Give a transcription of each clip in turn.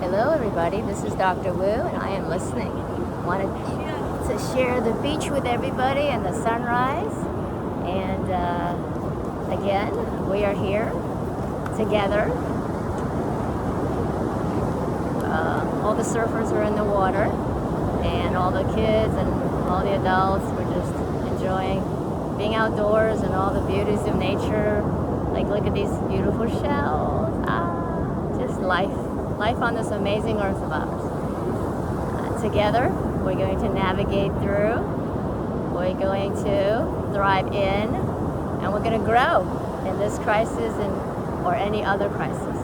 Hello everybody, this is Dr. Wu and I am listening. Wanted to share the beach with everybody and the sunrise. And again, we are here together. All the surfers are in the water and all the kids and all the adults were just enjoying being outdoors and all the beauties of nature. Like, look at these beautiful shells. Just life on this amazing earth of ours. Together, we're going to navigate through, we're going to thrive in, and we're going to grow in this crisis or any other crisis.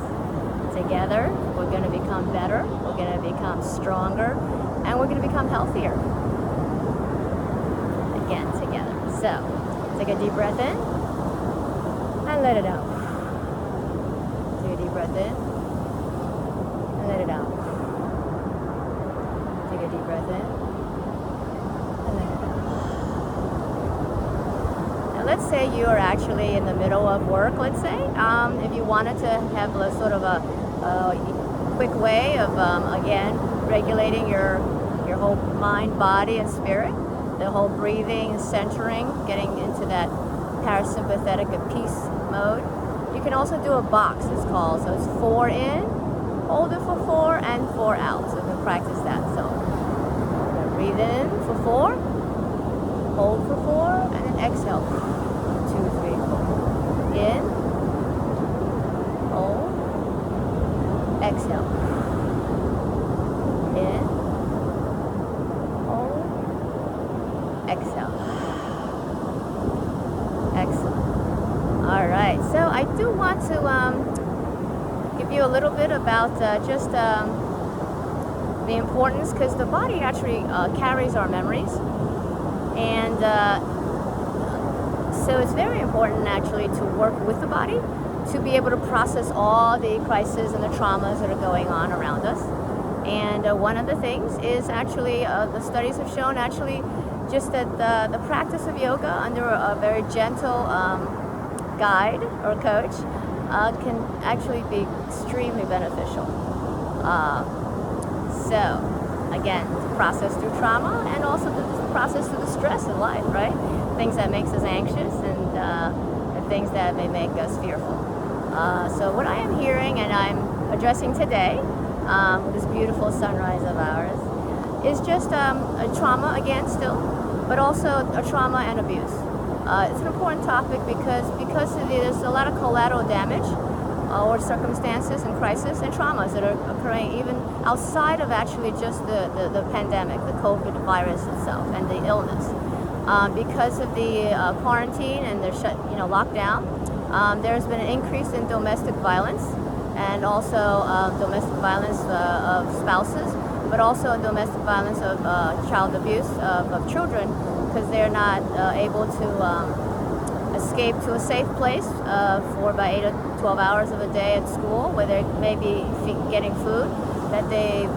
Together, we're going to become better, we're going to become stronger, and we're going to become healthier. Again, together. So, take a deep breath in, and let it out. Take a deep breath in. And let it out. Take a deep breath in and let it out. Now let's say you are actually in the middle of work, let's say. If you wanted to have a sort of a quick way of, again, regulating your whole mind, body, and spirit, the whole breathing, centering, getting into that parasympathetic and peace mode, you can also do a box, it's called. So it's 4 in, hold it for 4 and 4 out. So you can practice that. So breathe in for 4, hold for 4, and then exhale. 2, 3, 4. In, hold, exhale. In, hold, exhale. Excellent. All right. So I do want to give you a little bit about just the importance, because the body actually carries our memories, and so it's very important actually to work with the body to be able to process all the crises and the traumas that are going on around us. And one of the things is actually the studies have shown actually just that the practice of yoga under a very gentle guide or coach can actually be extremely beneficial. So, again, to process through trauma and also to process through the stress of life, right? Things that makes us anxious and the things that may make us fearful. So what I am hearing and I'm addressing today with this beautiful sunrise of ours is just a trauma, again, still, but also a trauma and abuse. It's an important topic because there's a lot of collateral damage or circumstances and crises and traumas that are occurring even outside of actually just the pandemic, the COVID virus itself and the illness. Because of the quarantine and the lockdown, there's been an increase in domestic violence and also domestic violence of spouses, but also domestic violence of child abuse of children, because they're not able to escape to a safe place for about 8 or 12 hours of a day at school, where they may be getting food that they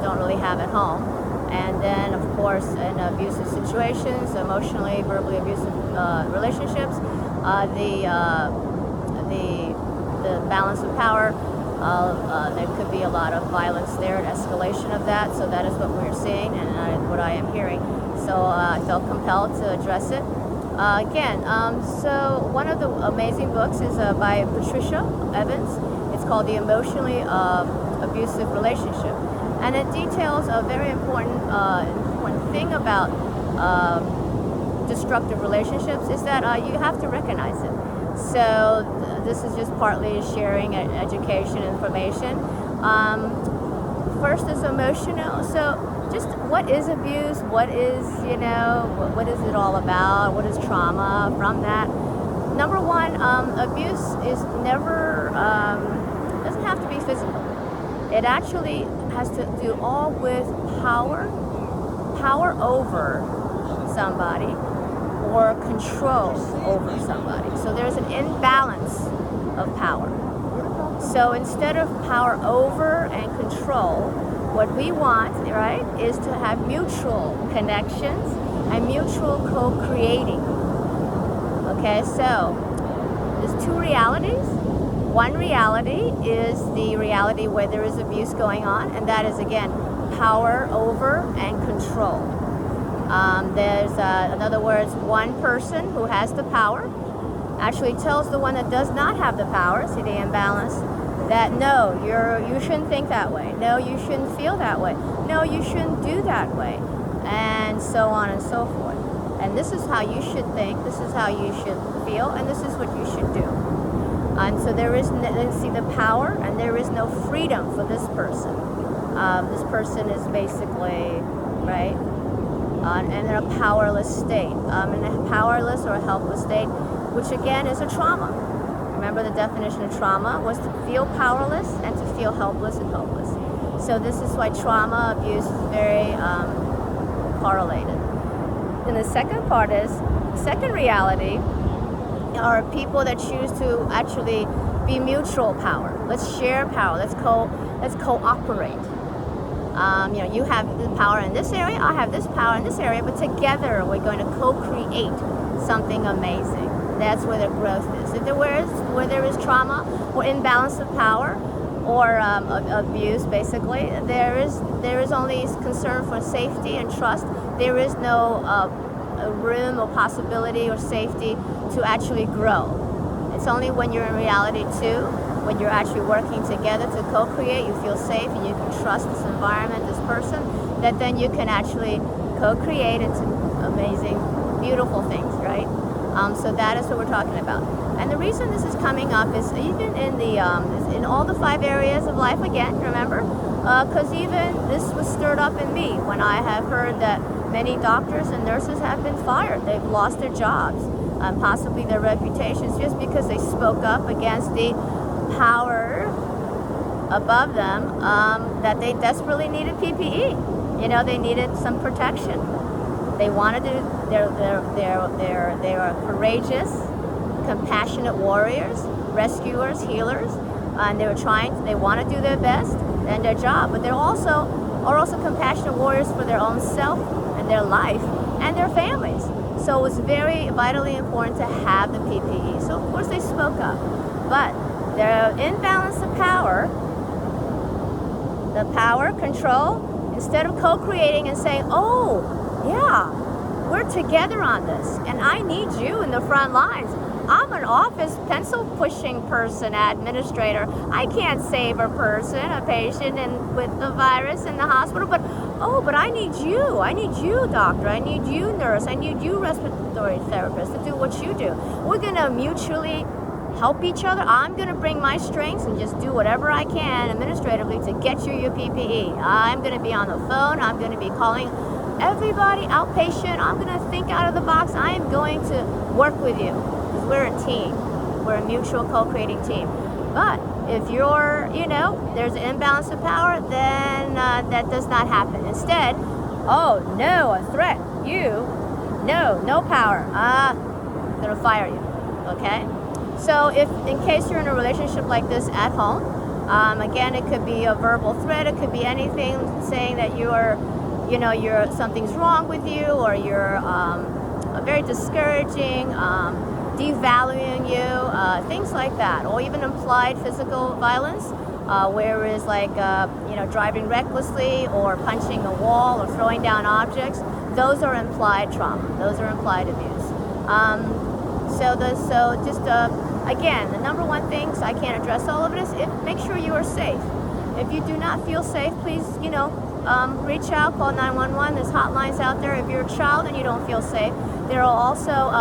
don't really have at home. And then, of course, in abusive situations, emotionally, verbally abusive relationships, the balance of power, there could be a lot of violence there, an escalation of that. So that is what we're seeing and what I am hearing. So I felt compelled to address it. So one of the amazing books is by Patricia Evans. It's called The Emotionally Abusive Relationship. And it details a very important thing about destructive relationships is that you have to recognize it. So this is just partly sharing education, information. First is emotional. So just what is abuse? What is, what is it all about? What is trauma from that? Number one, abuse is never, doesn't have to be physical. It actually has to do all with power over somebody or control over somebody. So there's an imbalance of power. So instead of power over and control, what we want, right, is to have mutual connections and mutual co-creating. Okay, so there's two realities. One reality is the reality where there is abuse going on, and that is, again, power over and control. There's, in other words, one person who has the power actually tells the one that does not have the power, see the imbalance, that no, you shouldn't think that way. No, you shouldn't feel that way. No, you shouldn't do that way. And so on and so forth. And this is how you should think, this is how you should feel, and this is what you should do. And so there is, see the power, and there is no freedom for this person. This person is basically, right, in a powerless state, in a powerless or a helpless state, which again is a trauma. Remember, the definition of trauma was to feel powerless and to feel helpless and hopeless. So this is why trauma, abuse is very correlated. And the second part is, the second reality are people that choose to actually be mutual power. Let's share power. Let's cooperate. You have the power in this area, I have this power in this area, but together we're going to co-create something amazing. That's where the growth is. Where there is trauma or imbalance of power or abuse, basically, there is only concern for safety and trust. There is no room or possibility or safety to actually grow. It's only when you're in reality two, when you're actually working together to co-create, you feel safe and you can trust this environment, this person, that then you can actually co-create into amazing, beautiful things, right? So that is what we're talking about. And the reason this is coming up is even in all the 5 areas of life again, remember? Because even this was stirred up in me when I have heard that many doctors and nurses have been fired. They've lost their jobs, possibly their reputations, just because they spoke up against the power above them that they desperately needed PPE. They needed some protection. They wanted to. They are courageous, compassionate warriors, rescuers, healers, and they want to do their best and their job. But they're also compassionate warriors for their own self and their life and their families. So it was very vitally important to have the PPE. So of course they spoke up, but their imbalance of power, the power control, instead of co-creating and saying, oh, yeah, we're together on this, and I need you in the front lines. I'm an office pencil-pushing person, administrator. I can't save a patient with the virus in the hospital, but I need you. I need you, doctor. I need you, nurse. I need you, respiratory therapist, to do what you do. We're going to mutually help each other. I'm going to bring my strengths and just do whatever I can administratively to get you your PPE. I'm going to be on the phone. I'm going to be calling everybody outpatient. I'm going to think out of the box. I am going to work with you. Because we're a team. We're a mutual co-creating team. But if you're, there's an imbalance of power, then that does not happen. Instead, oh, no, a threat. No power. I'm going to fire you. Okay? So if, in case you're in a relationship like this at home, again, it could be a verbal threat. It could be anything saying that something's wrong with you, or you're very discouraging, devaluing you, things like that, or even implied physical violence, where it's like driving recklessly or punching a wall or throwing down objects. Those are implied trauma. Those are implied abuse. Again, the number one thing, so I can't address all of it, is make sure you are safe. If you do not feel safe, please, reach out, call 911. There's hotlines out there. If you're a child and you don't feel safe, there are also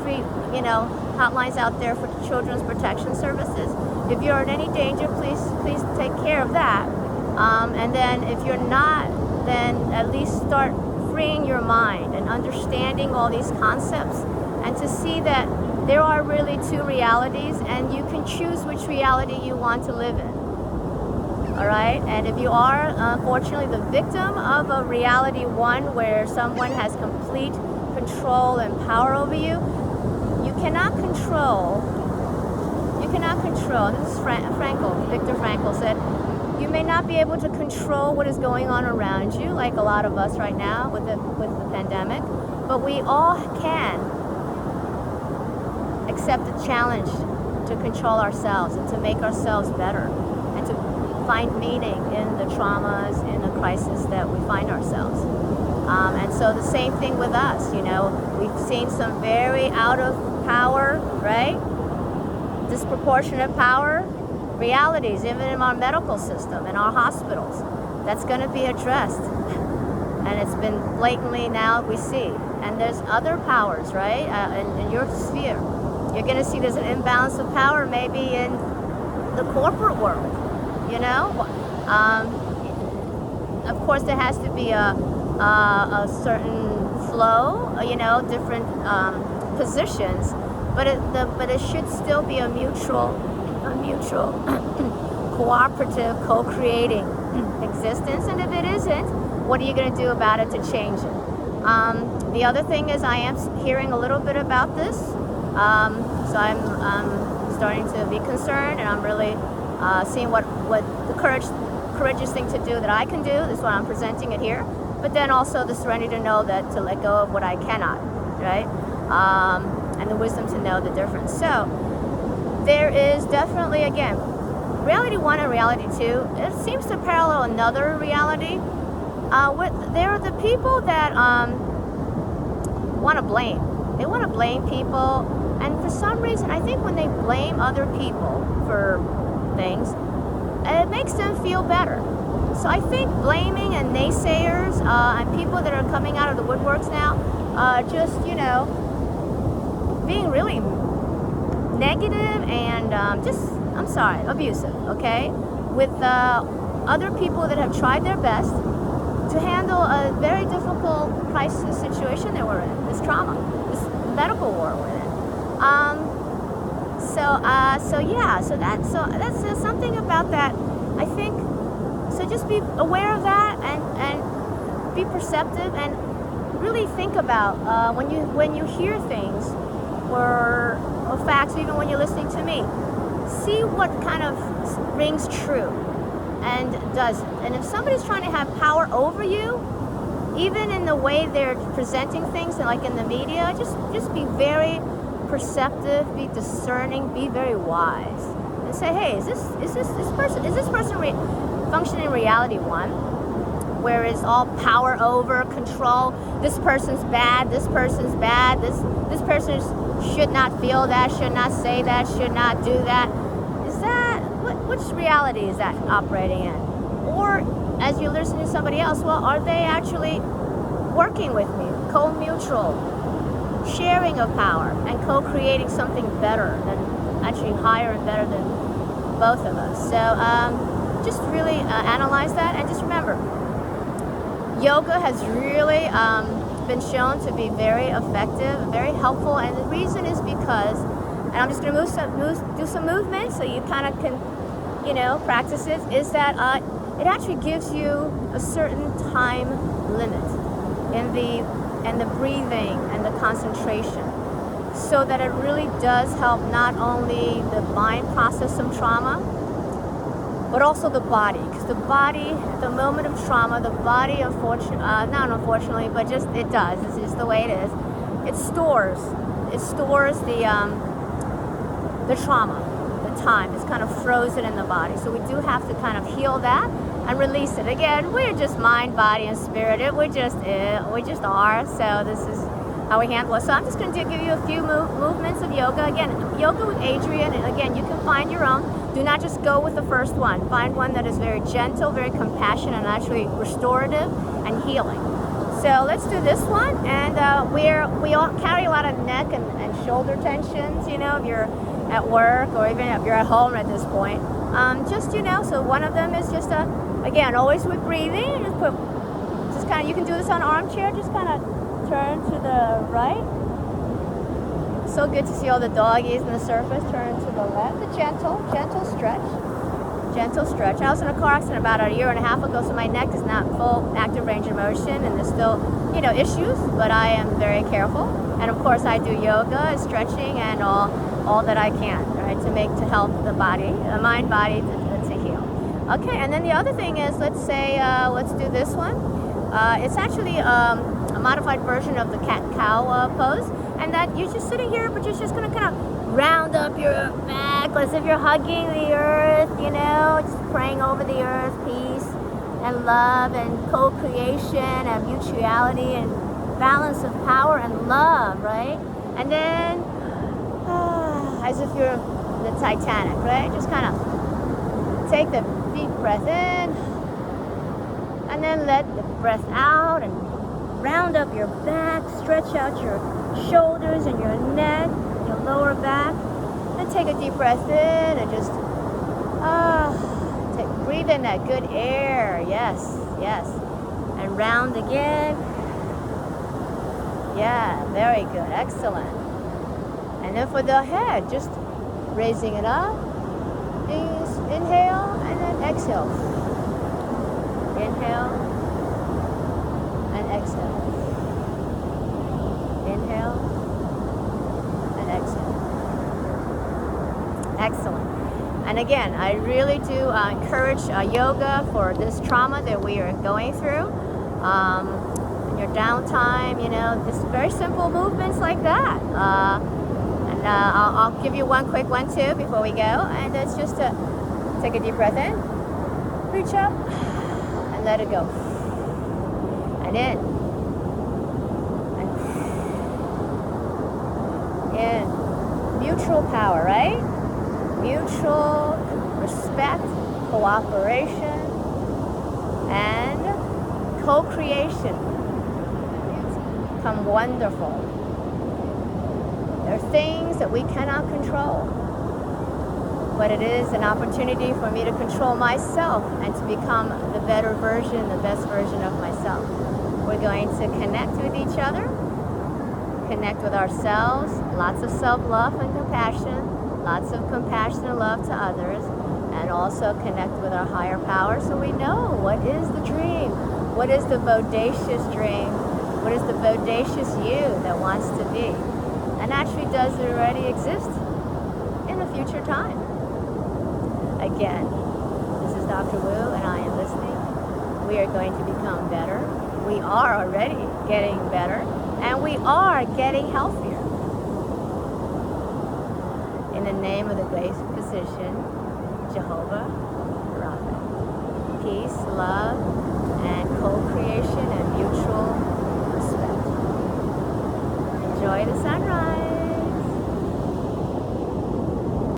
free, hotlines out there for Children's Protection Services. If you're in any danger, please take care of that. And then if you're not, then at least start freeing your mind and understanding all these concepts, and to see that there are really 2 realities, and you can choose which reality you want to live in. All right? And if you are, unfortunately, the victim of a reality 1 where someone has complete control and power over you, you cannot control, and this is Viktor Frankl said, you may not be able to control what is going on around you, like a lot of us right now with the pandemic, but we all can accept the challenge to control ourselves and to make ourselves better and to find meaning in the traumas, in the crisis that we find ourselves. And so the same thing with us, you know, we've seen some very out of power, right? Disproportionate power realities, even in our medical system, in our hospitals. That's going to be addressed. And it's been blatantly now we see. And there's other powers, right, in your sphere. You're going to see there's an imbalance of power maybe in the corporate world, you know. Of course, there has to be a certain flow, you know, different positions, but it should still be a mutual cooperative, co-creating existence. And if it isn't, what are you going to do about it to change it? The other thing is I am hearing a little bit about this, so I'm starting to be concerned, and I'm really seeing what the courageous thing to do that I can do. This is why I'm presenting it here. But then also the serenity to know that to let go of what I cannot, right? And the wisdom to know the difference. So there is definitely, again, reality 1 and reality 2, it seems to parallel another reality. There are the people that want to blame. They want to blame people, and for some reason, I think when they blame other people for things, it makes them feel better. So I think blaming and naysayers and people that are coming out of the woodworks now, just, you know, being really negative and abusive, okay, with other people that have tried their best to handle a very difficult crisis situation that we're in, this trauma, this medical war we're in. So that's something about that, I think. So just be aware of that and be perceptive and really think about when you hear things or facts, even when you're listening to me, see what kind of rings true and doesn't. And if somebody's trying to have power over you, even in the way they're presenting things, and like in the media, just be very perceptive, be discerning, be very wise, and say, hey, is this person functioning in reality 1, where it's all power over, control, this person's bad, this person's bad, this person should not feel that, should not say that, should not do that. Is that, which reality is that operating in? Or as you listen to somebody else, well, are they actually working with me, co-mutual, sharing of power, and co-creating something better, than actually higher and better than both of us? So just really analyze that, and just remember, yoga has really been shown to be very effective, very helpful, and the reason is because, and I'm just going to do some movement so you kind of can, you know, practice it, is that it actually gives you a certain time limit in the breathing and the concentration, so that it really does help not only the mind process some trauma, but also the body. Because the body, at the moment of trauma, the body, not unfortunately, but just it does. It's just the way it is. It stores the trauma, the time. It's kind of frozen in the body. So we do have to kind of heal that and release it. Again, we're just mind, body, and spirit. We just are. So this is how we handle it. So I'm just going to give you a few movements of yoga. Again, yoga with Adrian, and again, you can find your own. Do not just go with the first one. Find one that is very gentle, very compassionate, and actually restorative and healing. So let's do this one. And we all carry a lot of neck and shoulder tensions, you know, if you're at work or even if you're at home at this point. Just, you know, so one of them is just again, always with breathing. Just kind of, you can do this on armchair. Just kind of turn to the right. So good to see all the doggies on the surface. Turn to the left. A gentle stretch. Gentle stretch. I was in a car accident about a year and a half ago, so my neck is not full active range of motion, and there's still, you know, issues, but I am very careful. And of course, I do yoga, stretching, and all that I can, right, to help the body, the mind, body to heal. Okay, and then the other thing is, let's say, let's do this one. It's actually a modified version of the cat-cow pose, and that you're just sitting here, but you're just going to kind of round up your back as if you're hugging the earth, you know, just praying over the earth, peace and love and co-creation and mutuality and balance of power and love, right? And then, as if you're the Titanic, right? Just kind of take the deep breath in and then let the breath out and round up your back, stretch out your shoulders and your neck, your lower back, and take a deep breath in and just breathe in that good air. Yes, yes. And round again. Yeah, very good. Excellent. And then for the head, just raising it up. Inhale and then exhale. Inhale and exhale. Inhale and exhale. Excellent. And again, I really do encourage yoga for this trauma that we are going through. In your downtime, you know, just very simple movements like that. And I'll give you one quick one too before we go. And it's just to take a deep breath in, reach up, and let it go. And in. And in. Mutual power, right? Mutual respect, cooperation, and co-creation become wonderful. There are things that we cannot control, but it is an opportunity for me to control myself and to become the better version, the best version of myself. We're going to connect with each other, connect with ourselves, lots of self-love and compassion, lots of compassion and love to others, and also connect with our higher power so we know what is the dream, what is the bodacious dream, what is the bodacious you that wants to be, and actually does it already exist in a future time. Again, this is Dr. Wu and I am listening. We are going to become better. We are already getting better, and we are getting healthier. In the name of the great physician, Jehovah Rapha. Peace, love, and co-creation and mutual respect. Enjoy the sunrise.